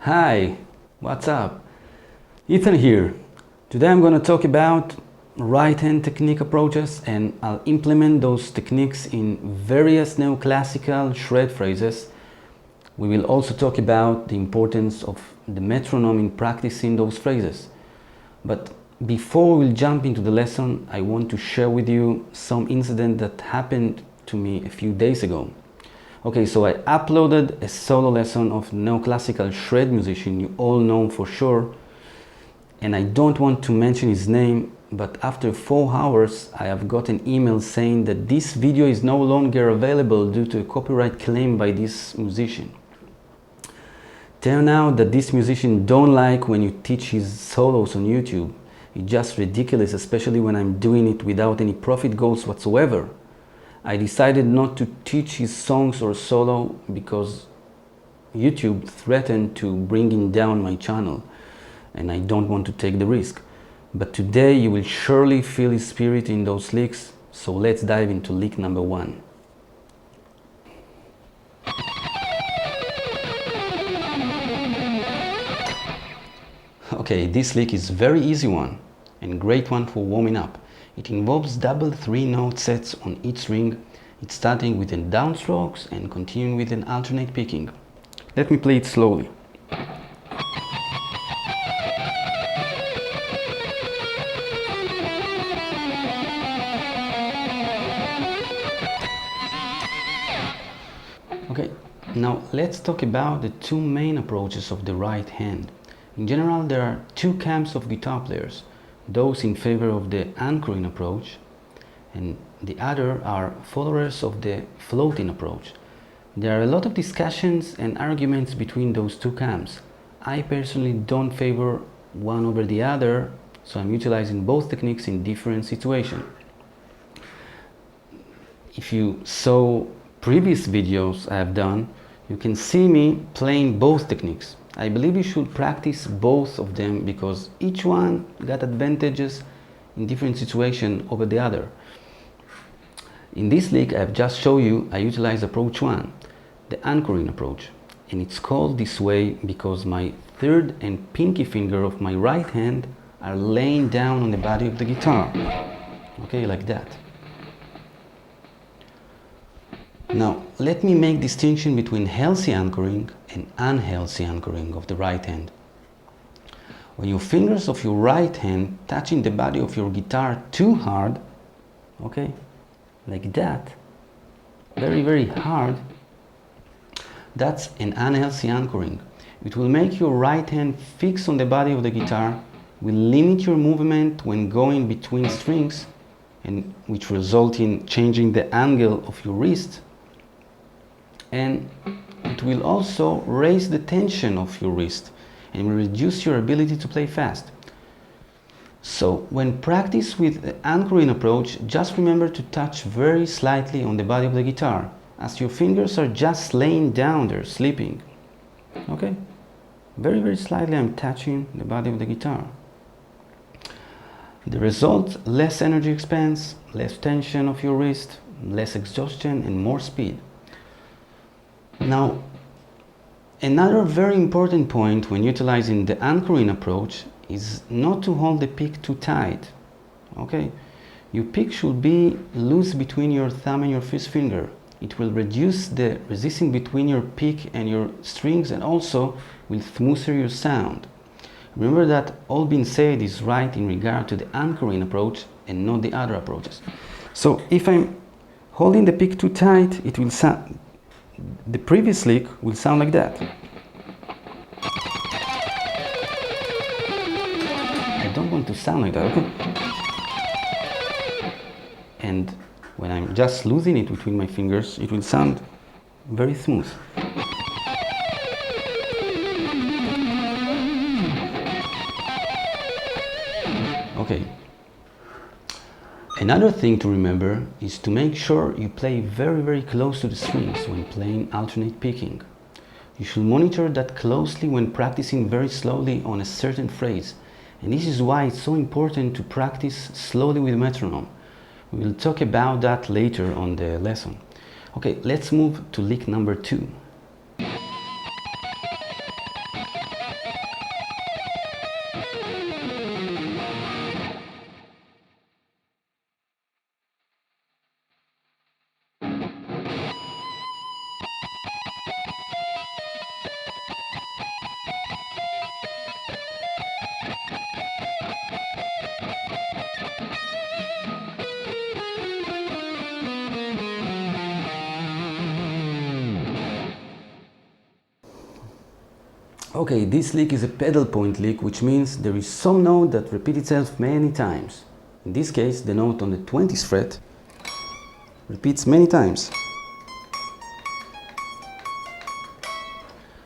Hi, what's up? Ethan here. Today I'm going to talk about right-hand technique approaches, and I'll implement those techniques in various neoclassical shred phrases. We will also talk about the importance of the metronome in practicing those phrases. But before we'll jump into the lesson, I want to share with you some incident that happened to me a few days ago. Okay, so I uploaded a solo lesson of neoclassical shred musician you all know for sure, and I don't want to mention his name, but after 4 hours I have got an email saying that this video is no longer available due to a copyright claim by this musician. Turn out that this musician don't like when you teach his solos on YouTube. It's just ridiculous, especially when I'm doing it without any profit goals whatsoever. I decided not to teach his songs or solo because YouTube threatened to bring down my channel, and I don't want to take the risk. But today you will surely feel his spirit in those licks, so let's dive into lick number 1. Okay, this lick is very easy one and great one for warming up. It involves double 3-note sets on each string. It's starting with an downstrokes and continuing with an alternate picking. Let me play it slowly. Okay, now let's talk about the two main approaches of the right hand. In general, there are two camps of guitar players. Those in favor of the anchoring approach, and the other are followers of the floating approach. There are a lot of discussions and arguments between those two camps. I personally don't favor one over the other, so I'm utilizing both techniques in different situations. If you saw previous videos I have done, you can see me playing both techniques. I believe you should practice both of them because each one got advantages in different situations over the other. In this lick I have just shown you, I utilize approach 1, the anchoring approach, and it's called this way because my third and pinky finger of my right hand are laying down on the body of the guitar. Okay, like that. Now, let me make distinction between healthy anchoring and unhealthy anchoring of the right hand. When your fingers of your right hand touching the body of your guitar too hard, okay, like that, very hard, that's an unhealthy anchoring. It will make your right hand fix on the body of the guitar, will limit your movement when going between strings, and which result in changing the angle of your wrist. And it will also raise the tension of your wrist and will reduce your ability to play fast. So when practice with the anchoring approach, just remember to touch very slightly on the body of the guitar, as your fingers are just laying down there, sleeping. Okay? Very slightly I'm touching the body of the guitar. The result, less energy expense, less tension of your wrist, less exhaustion and more speed. Now, another very important point when utilizing the anchoring approach is not to hold the pick too tight. Okay? Your pick should be loose between your thumb and your first finger. It will reduce the resistance between your pick and your strings and also will smoother your sound. Remember that all being said is right in regard to the anchoring approach and not the other approaches. So if I'm holding the pick too tight, it will sound, the previous lick will sound like that. I don't want to sound like that, okay? And when I'm just losing it between my fingers, it will sound very smooth. Okay. Another thing to remember is to make sure you play very close to the strings when playing alternate picking. You should monitor that closely when practicing very slowly on a certain phrase, and this is why it's so important to practice slowly with metronome. We will talk about that later on the lesson. Okay, let's move to lick number 2. Okay, this lick is a pedal point lick, which means there is some note that repeats itself many times. In this case, the note on the 20th fret repeats many times.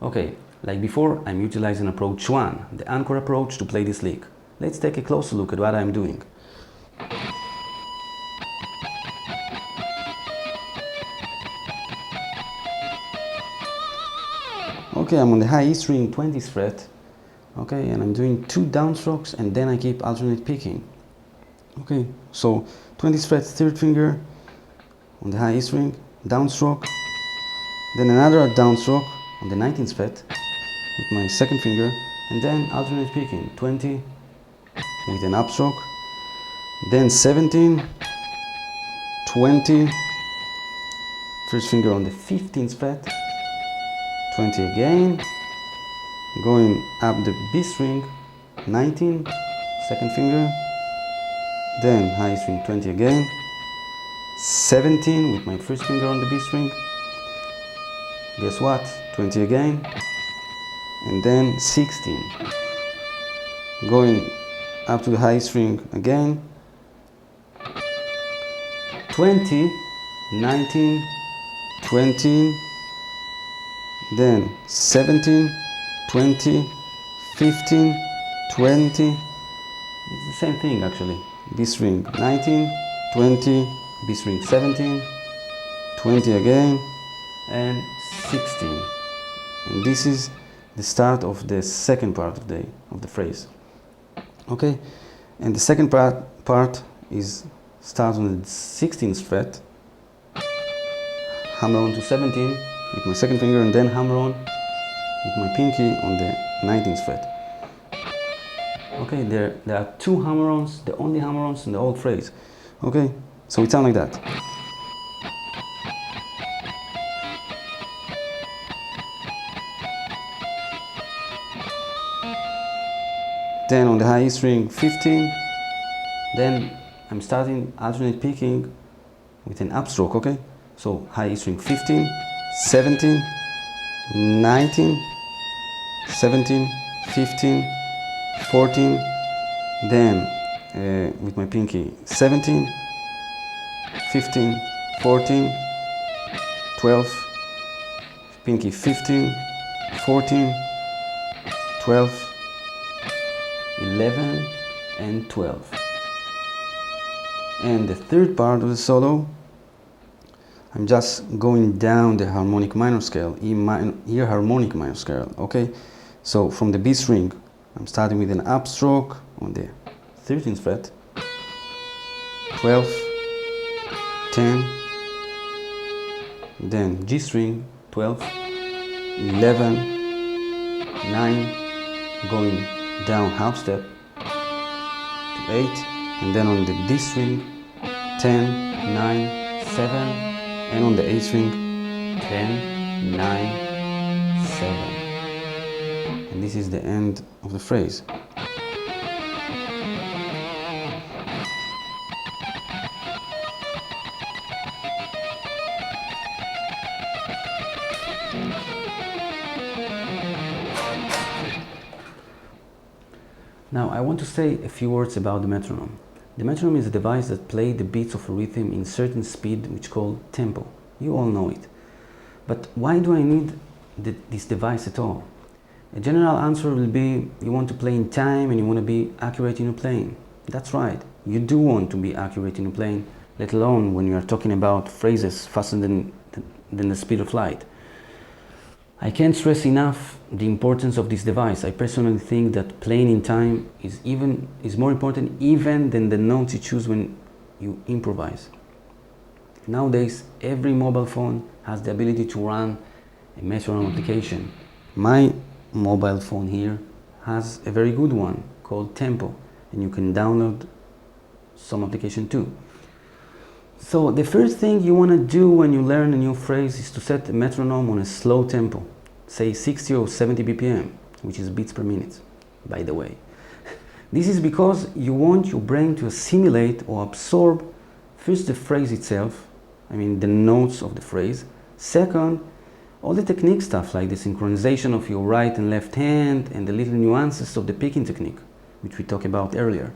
Okay, like before, I'm utilizing approach 1, the anchor approach, to play this lick. Let's take a closer look at what I'm doing. Okay, I'm on the high E string, 20th fret. Okay, and I'm doing 2 downstrokes and then I keep alternate picking. Okay, so 20th fret, 3rd finger on the high E string, downstroke, then another downstroke on the 19th fret with my 2nd finger, and then alternate picking, 20 with an upstroke, then 17, 20, 1st finger on the 15th fret, 20 again, going up the B string, 19, 2nd finger, then high string, 20 again, 17 with my 1st finger on the B string, guess what, 20 again, and then 16, going up to the high string again, 20, 19, 20, then 17, 20, 15, 20, it's the same thing actually, B string 19, 20, B string 17, 20 again, and 16. And this is the start of the second part of the phrase. Okay, and the second part is start on the 16th fret, hammer on to 17 with my 2nd finger, and then hammer on with my pinky on the 19th fret. Okay, there are 2 hammer-ons, the only hammer-ons in the whole phrase. Okay, so it sounds like that. Then on the high E string, 15, then I'm starting alternate picking with an upstroke, okay? So high E string, 15, 17, 19, 17, 15, 14, then with my pinky, 17, 15, 14, 12, pinky 15, 14, 12, 11, and 12. And the third part of the solo, I'm just going down the harmonic minor scale, E harmonic minor scale, okay? So from the B string, I'm starting with an upstroke on the 13th fret, 12, 10, then G string, 12, 11, 9, going down half step to 8, and then on the D string, 10, 9, 7, and on the A string, 10, 9, 7. And this is the end of the phrase. Now I want to say a few words about the metronome. The metronome is a device that plays the beats of a rhythm in certain speed, which is called tempo. You all know it. But why do I need this device at all? A general answer will be you want to play in time and you want to be accurate in your playing. That's right, you do want to be accurate in your playing, let alone when you are talking about phrases faster than the speed of light. I can't stress enough the importance of this device. I personally think that playing in time is more important even than the notes you choose when you improvise. Nowadays, every mobile phone has the ability to run a metronome application. My mobile phone here has a very good one called Tempo, and you can download some application too. So the first thing you want to do when you learn a new phrase is to set the metronome on a slow tempo, say 60 or 70 BPM, which is beats per minute, by the way. This is because you want your brain to assimilate or absorb first the phrase itself, I mean the notes of the phrase. Second, all the technique stuff like the synchronization of your right and left hand and the little nuances of the picking technique, which we talked about earlier.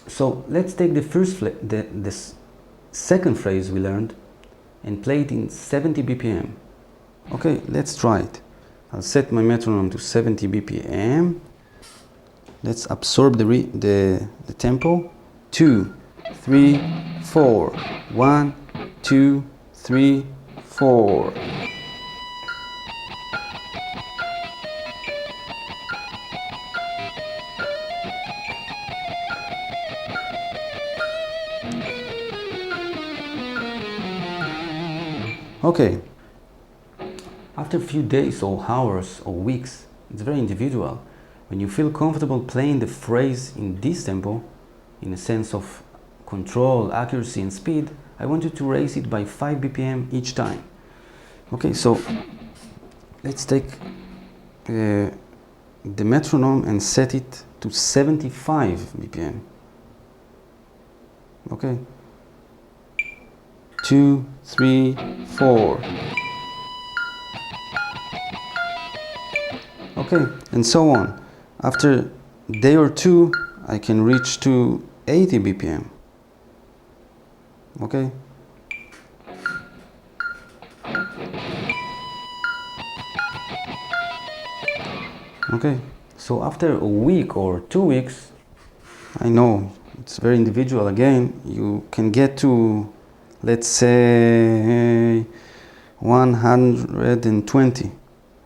So let's take the second phrase we learned and play it in 70 BPM. Okay, let's try it. I'll set my metronome to 70 BPM. Let's absorb the tempo. 2, 3, 4. 1, 2, 3, 4. Okay. After a few days or hours or weeks, it's very individual. When you feel comfortable playing the phrase in this tempo, in a sense of control, accuracy and speed, I want you to raise it by 5 BPM each time. Okay, so let's take the metronome and set it to 75 BPM. Okay. 2, 3, 4. Okay, and so on. After a day or two, I can reach to 80 BPM. Okay? Okay, so after a week or 2 weeks, I know it's very individual again, you can get to, let's say, 120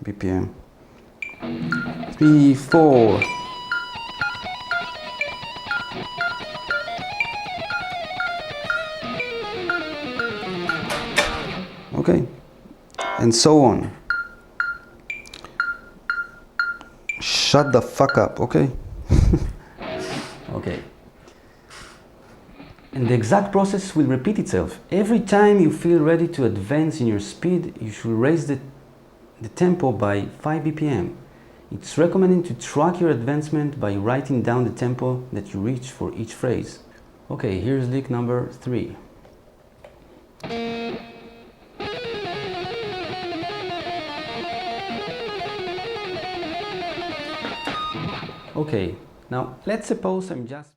BPM. 3, 4. Okay, and so on. Shut the fuck up, okay? Okay. And the exact process will repeat itself. Every time you feel ready to advance in your speed, you should raise the tempo by 5 BPM. It's recommended to track your advancement by writing down the tempo that you reach for each phrase. Okay, here's lick number 3. Okay, now let's suppose I'm just